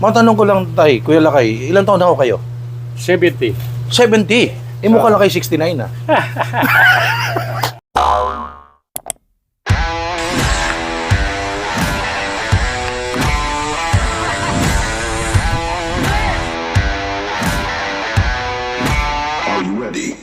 Matanong ko lang, tay, Kuya Lakay, ilang taon na ako kayo? 70. 70. Mukha lang kayo 69 na. Are you ready?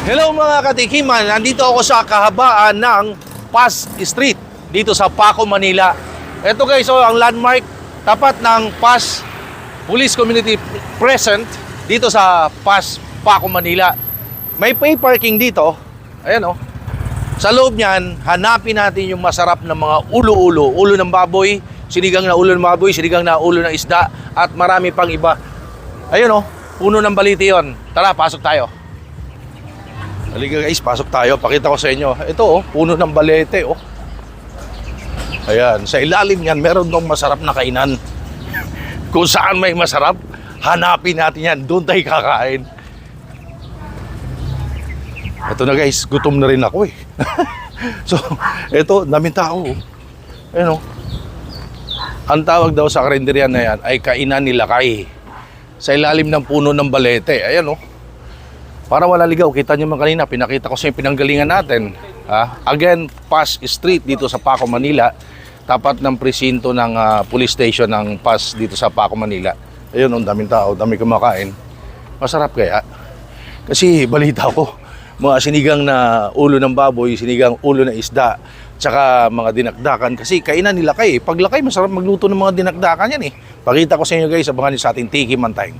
Hello mga katikiman, nandito ako sa kahabaan ng Paz Street dito sa Paco, Manila. Ito guys, ang landmark tapat ng Paz Police Community Present dito sa Paz, Paco, Manila. May pay parking dito. Ayan Sa loob niyan, hanapin natin yung masarap na mga ulo-ulo. Ulo ng baboy, sinigang na ulo ng baboy, sinigang na ulo ng isda, at marami pang iba. Ayun puno ng baliti yon. Tara, pasok tayo. Halika guys, pasok tayo. Pakita ko sa inyo. Ito puno ng balete Ayan, sa ilalim yan, meron dong masarap na kainan. Kung saan may masarap, hanapin natin yan. Doon tayo kakain. Ito na guys, gutom na rin ako So, ito, daming tao Ayan Ang tawag daw sa karinderyan na yan ay kainan ni Lakay. Sa ilalim ng puno ng balete. Ayan Para wala ligaw, kita nyo man kanina, pinakita ko sa yung pinanggalingan natin. Again, Paz Street dito sa Paco, Manila. Tapat ng presinto ng police station ng Paz dito sa Paco, Manila. Ayun, ang daming tao, dami kumakain. Masarap kaya? Kasi balita ko, mga sinigang na ulo ng baboy, sinigang ulo ng isda, tsaka mga dinakdakan. Kasi kainan nila kay. Pag Lakay, masarap magluto ng mga dinakdakan yan Pakita ko sa inyo guys, abangan nyo sa ating Tiki Mantay.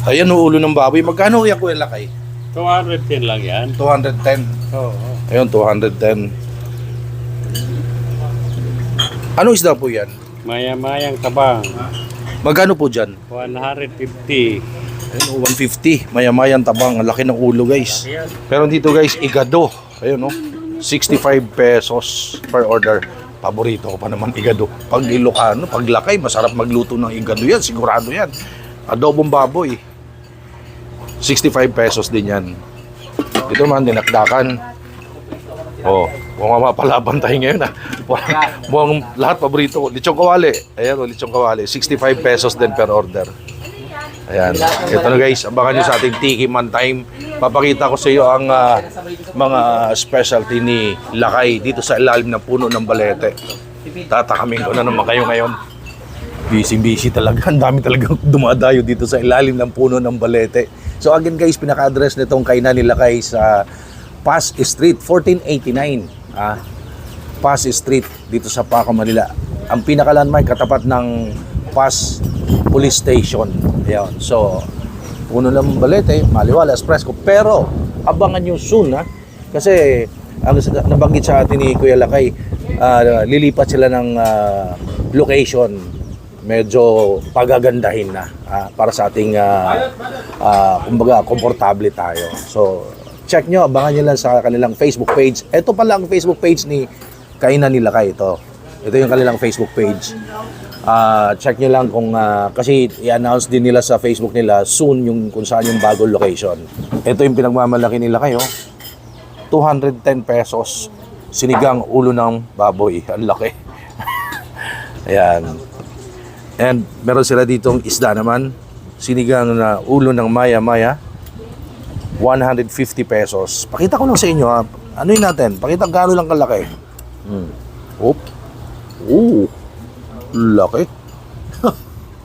Ayan ulo ng baboy. Magkano yan Kuya Lakay? 210 lang yan. 210. Oo. Ayun, 210. Ano isda po yan? Maya-mayang tabang. Magkano po dyan? 150. Ayun, 150. Maya-mayan tabang. Ang laki ng ulo guys. Pero dito guys, igado. Ayun 65 pesos per order. Paborito ko pa naman igado. Pag Ilocano, pag Lakay, masarap magluto ng igado yan. Sigurado yan. Adobong baboy. 65 pesos din yan. Ito man, dinakdakan. Mukhang mapalaban tayo ngayon Mukhang lahat paborito ko. Lechong kawali. Ayan lechong kawali. 65 pesos din per order. Ayan. Ito na guys, abangan nyo sa ating Tiki Man Time. Papakita ko sa iyo ang mga specialty ni Lakay dito sa ilalim ng puno ng balete. Tatakamin ko na naman kayo ngayon. Busy talaga. Ang dami talagang dumadayo dito sa ilalim ng puno ng balete. So again guys, pinaka-address nitong kainan ni Lakay sa Paz Street, 1489. Paz Street dito sa Paco, Manila. Ang pinaka-landmark katapat ng Paz Police Station. Ayan. So, puno ng balete, maliwalas, presko. Pero, abangan nyo soon kasi ang nabanggit sa atin ni Kuya Lakay, lilipat sila ng location. Medyo pagagandahin na para sa ating kumbaga komportable tayo. So check nyo, abangan nyo lang sa kanilang Facebook page. Ito pala ang Facebook page ni Kainan ni Lakay. Ito yung kanilang Facebook page. Check nyo lang kung kasi i-announce din nila sa Facebook nila soon yung kung saan yung bagong location. Ito yung pinagmamalaki nila kayo. 210 pesos sinigang ulo ng baboy. Ang laki. Ayan. And meron sila ditong isda naman. Sinigang na ulo ng maya-maya. 150 pesos. Pakita ko lang sa inyo Ano yun natin? Pakita gano'n lang kalaki. Oop. Laki.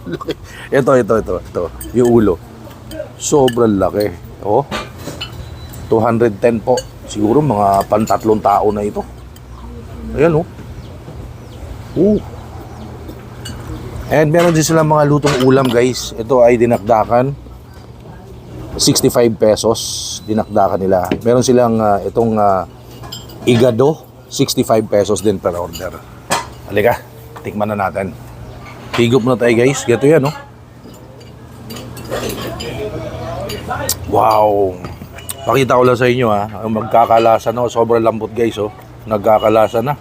Laki. Ito. Yung ulo. Sobrang laki. 210 po. Siguro mga pantatlong tao na ito. Ayan And meron din silang mga lutong ulam guys. Ito ay dinakdakan. 65 pesos. Dinakdakan nila. Meron silang itong igado. 65 pesos din per order. Halika, tikman na natin. Higop na tayo guys. Gato yan Wow. Pakita ko lang sa inyo Ang magkakalasa na. Sobrang lambot guys Nagkakalasa na.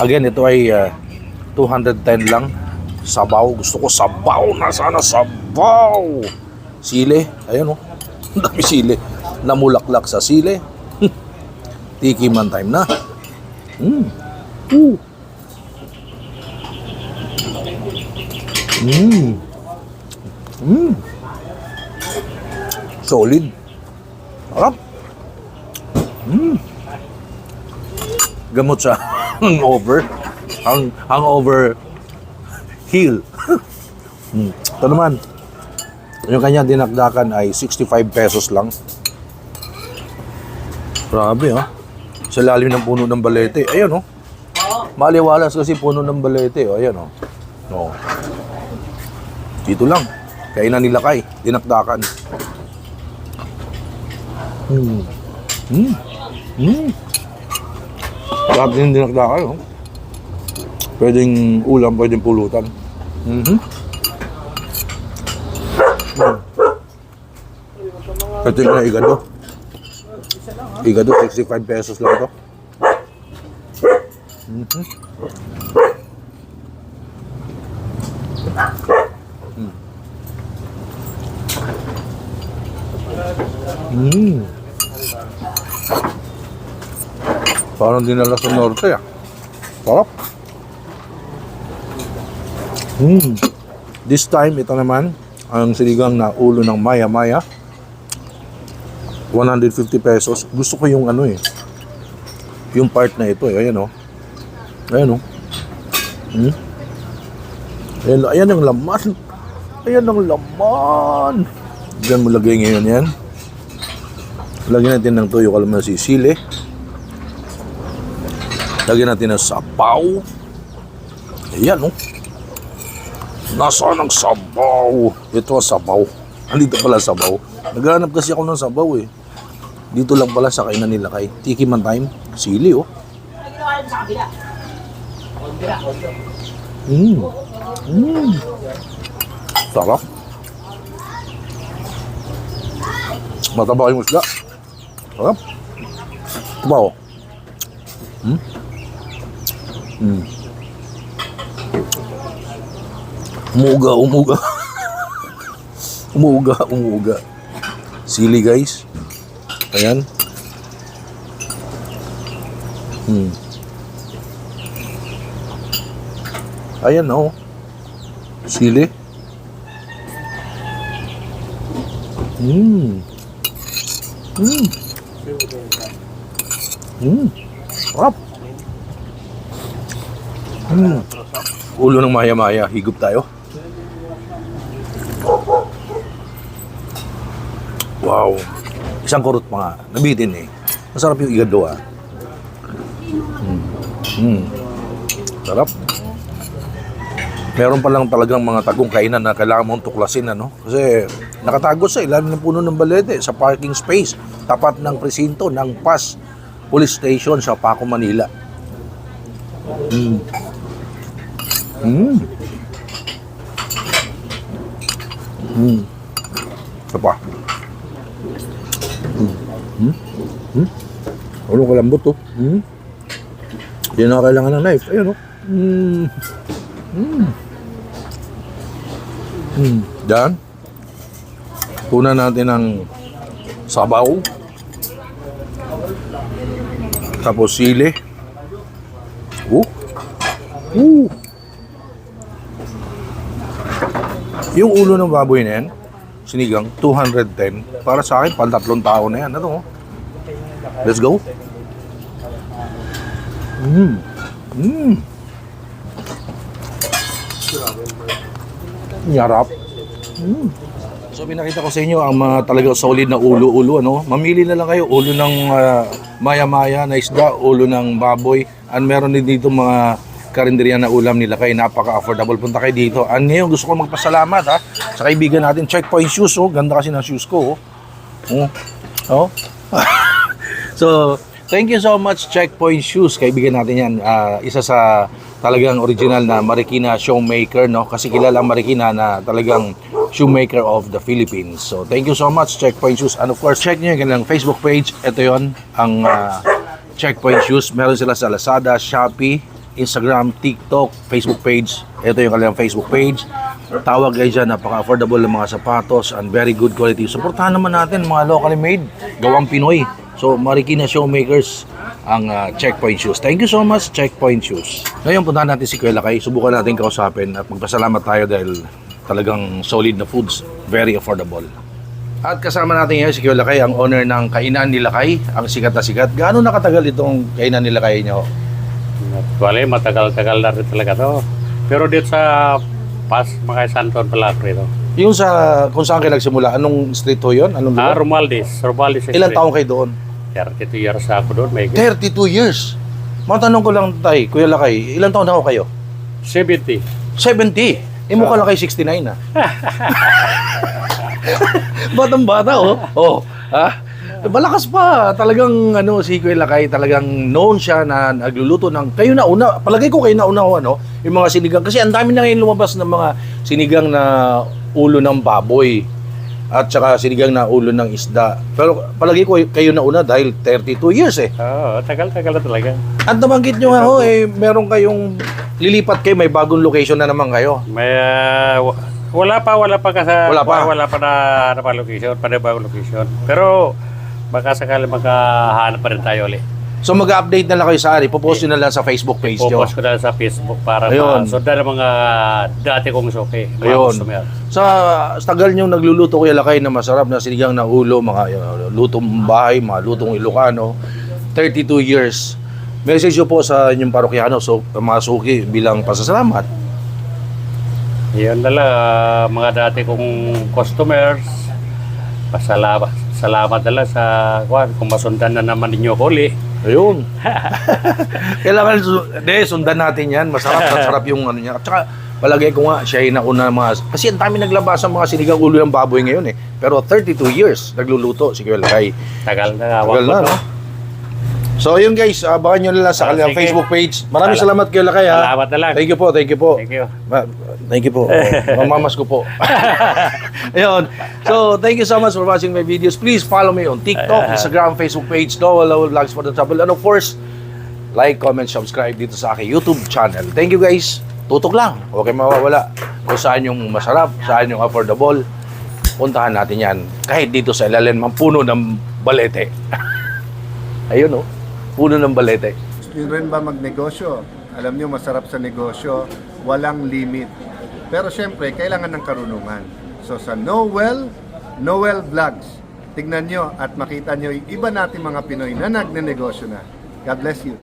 Again, ito ay 210 lang. Sabaw. Gusto ko sabaw na sana. Sabaw! Sile. Ayan, oh. Ang dami sile. Namulaklak sa sile. Tiki man time na. Solid. Sarap. Gamot sa hangover. Hangover heal. Ito naman. Yung kanya dinakdakan ay 65 pesos lang. Grabe, ha? Sa lalim ng puno ng balete. Ayan, oh. Maliwalas kasi puno ng balete. Oh, ayan, oh. Oh. Dito lang. Kainan nila kay. Dinakdakan. Sarap din dinakdakan, oh. Pwedeng ulam, pwedeng pulutan. Ito yung na igado. Igado, 65 pesos lang ito. Parang dinala sa norte, ah. Sarap. This time, ito naman, ang sinigang na ulo ng maya-maya. 150 pesos. Gusto ko yung ano, eh. Yung part na ito, eh. Ayan, oh. Ayan, oh. Ayan ang laman. Ayan ang laman. Diyan mo lagay ngayon yan. Lagyan natin ng toyo kalamansi sili. Lagyan natin ng sabaw. Ayan, oh. Nasaan ang sabaw? Ito ang sabaw. Andito pala sabaw. Naghahanap kasi ako ng sabaw, eh. Dito lang pala sa kainan nila kay Tiki Man Time. Sili, oh. Sarap. Mataba yung isda. Sarap. Ito ba, oh? Umuga. Umuga. Sili, guys. Ayan. Ayan, oh. Sili. Sarap. Ulo ng maya-maya. Higop tayo. Wow. Isang kurot pa nga. Nabitin, eh. Masarap yung igado, ah. Sarap. Meron pa lang talagang mga tagong kainan na kailangan mong tuklasin, ano? Kasi nakatago sa ilalim ng puno ng balete sa parking space tapat ng presinto ng PAS Police Station sa Paco, Manila. Ito pa. Ano kalambot, oh. Hindi na kailangan ng knife. Ayan, oh. Diyan. Punan natin ng sabaw. Tapos sili. Yung ulo ng baboy na yan, sinigang, 210. Para sa akin, pang-3 tao na yan. Ano? Let's go. Yarap. So pinakita ko sa inyo ang mga talagang solid na ulo-ulo, ano? Mamili na lang kayo, ulo ng maya-maya na isda, ulo ng baboy. And meron din dito mga karinderya na ulam nila kay napaka-affordable. Punta kayo dito. And ngayon gusto ko magpasalamat, ha, sa kaibigan natin, Checkpoint Shoes, oh. Ganda kasi ng shoes ko, oh. Oh. So, thank you so much, Checkpoint Shoes. Kaibigan natin yan. Isa sa talagang original na Marikina shoemaker, no? Kasi kilala ang Marikina na talagang shoemaker of the Philippines. So, thank you so much, Checkpoint Shoes. And of course, check nyo yung kanilang Facebook page. Ito yon ang Checkpoint Shoes. Meron sila sa Lazada, Shopee, Instagram, TikTok, Facebook page. Ito yung kanilang Facebook page. Tawag kayo dyan, napaka-affordable ng mga sapatos and very good quality. Supportahan naman natin mga locally made, gawang Pinoy. So, Marikina Showmakers ang Checkpoint Shoes. Thank you so much, Checkpoint Shoes. Ngayon, puntahan natin si Kuya Lakay. Subukan natin kausapin at magpasalamat tayo dahil talagang solid na foods, very affordable. At kasama natin ngayon si Kuya Lakay, ang owner ng Kainan ni Lakay, ang sikat na sikat. Gaano nakatagal itong Kainan ni Lakay niyo? Actually, matagal-tagal na rin talaga to. Pero dito sa mga Santon pala ako rito. Yung sa, kung saan kayo nagsimula, anong street ho yun? Anong lugar? Romualdez Ilan taong kayo doon? 32 years ako doon. May 32 years. Matanong ko lang tay, Kuya Lakay, ilan taon na ako kayo? 70. 70. Eh mukha lang kayo 69 na. Batang bata oh. Oh, ha? Malakas pa. Talagang ano si Kuya Lakay, talagang known siya na nagluluto ng kayo na una. Palagay ko kayo na una ano, yung mga sinigang kasi ang dami na ngayon lumabas ng mga sinigang na ulo ng baboy at saka sinigang na ulo ng isda. Pero palagi ko kayo na una dahil 32 years eh. Oo, tagal-tagal na talaga. At nabanggit nyo nga ho eh, meron kayong lilipat kayo, may bagong location na naman kayo. May wala pa Wala pa. na location, panibagong location. Pero baka sakali makahanap pa rin tayo ulit. So mag-update na lang kayo sa ari, popost nyo na lang sa Facebook page nyo. Popost ko na sa Facebook para Ayun. masundan ang mga dati kong suki, mga Ayun. customer. Sa tagal nyo nagluluto Kuya Lakay na masarap na sinigang na ulo, mga lutong bahay, mga lutong Ilocano, 32 years. Message nyo po sa inyong parokyano, so mga suki bilang pasasalamat. Yun na lang, mga dati kong customers, salamat na lang sa kung masundan na naman ninyo ko ulit. Ayun. Kailangan sundan natin yan. Masarap yung ano niya. At saka palagay ko nga siya yung nauna mga kasi ang dami naglabas ng mga sinigang ulo ng baboy ngayon eh. Pero 32 years nagluluto si Kuya Lakay. Tagal na. Tagal na, no? So yun guys, abangan nyo na lang sa kanilang sige. Facebook page. Maraming salamat Kuya Lakay ha. Salamat na lang. Thank you po. Thank you. Thank you po. Mamamas ko po. Ayun. So, thank you so much for watching my videos. Please follow me on TikTok, Instagram, Facebook page, Noah Vlogs for the Trouble. And of course, like, comment, subscribe dito sa aking YouTube channel. Thank you guys. Tutok lang. Huwag kayong mawawala. Kung saan yung masarap, saan yung affordable, puntahan natin yan. Kahit dito sa ilalim ng puno ng balete. Ayun oh. Puno ng balete. Yun rin ba magnegosyo? Alam nyo, masarap sa negosyo, walang limit. Pero syempre, kailangan ng karunungan. So sa Noel Vlogs, tignan nyo at makita nyo yung iba natin mga Pinoy na nagnenegosyo na. God bless you.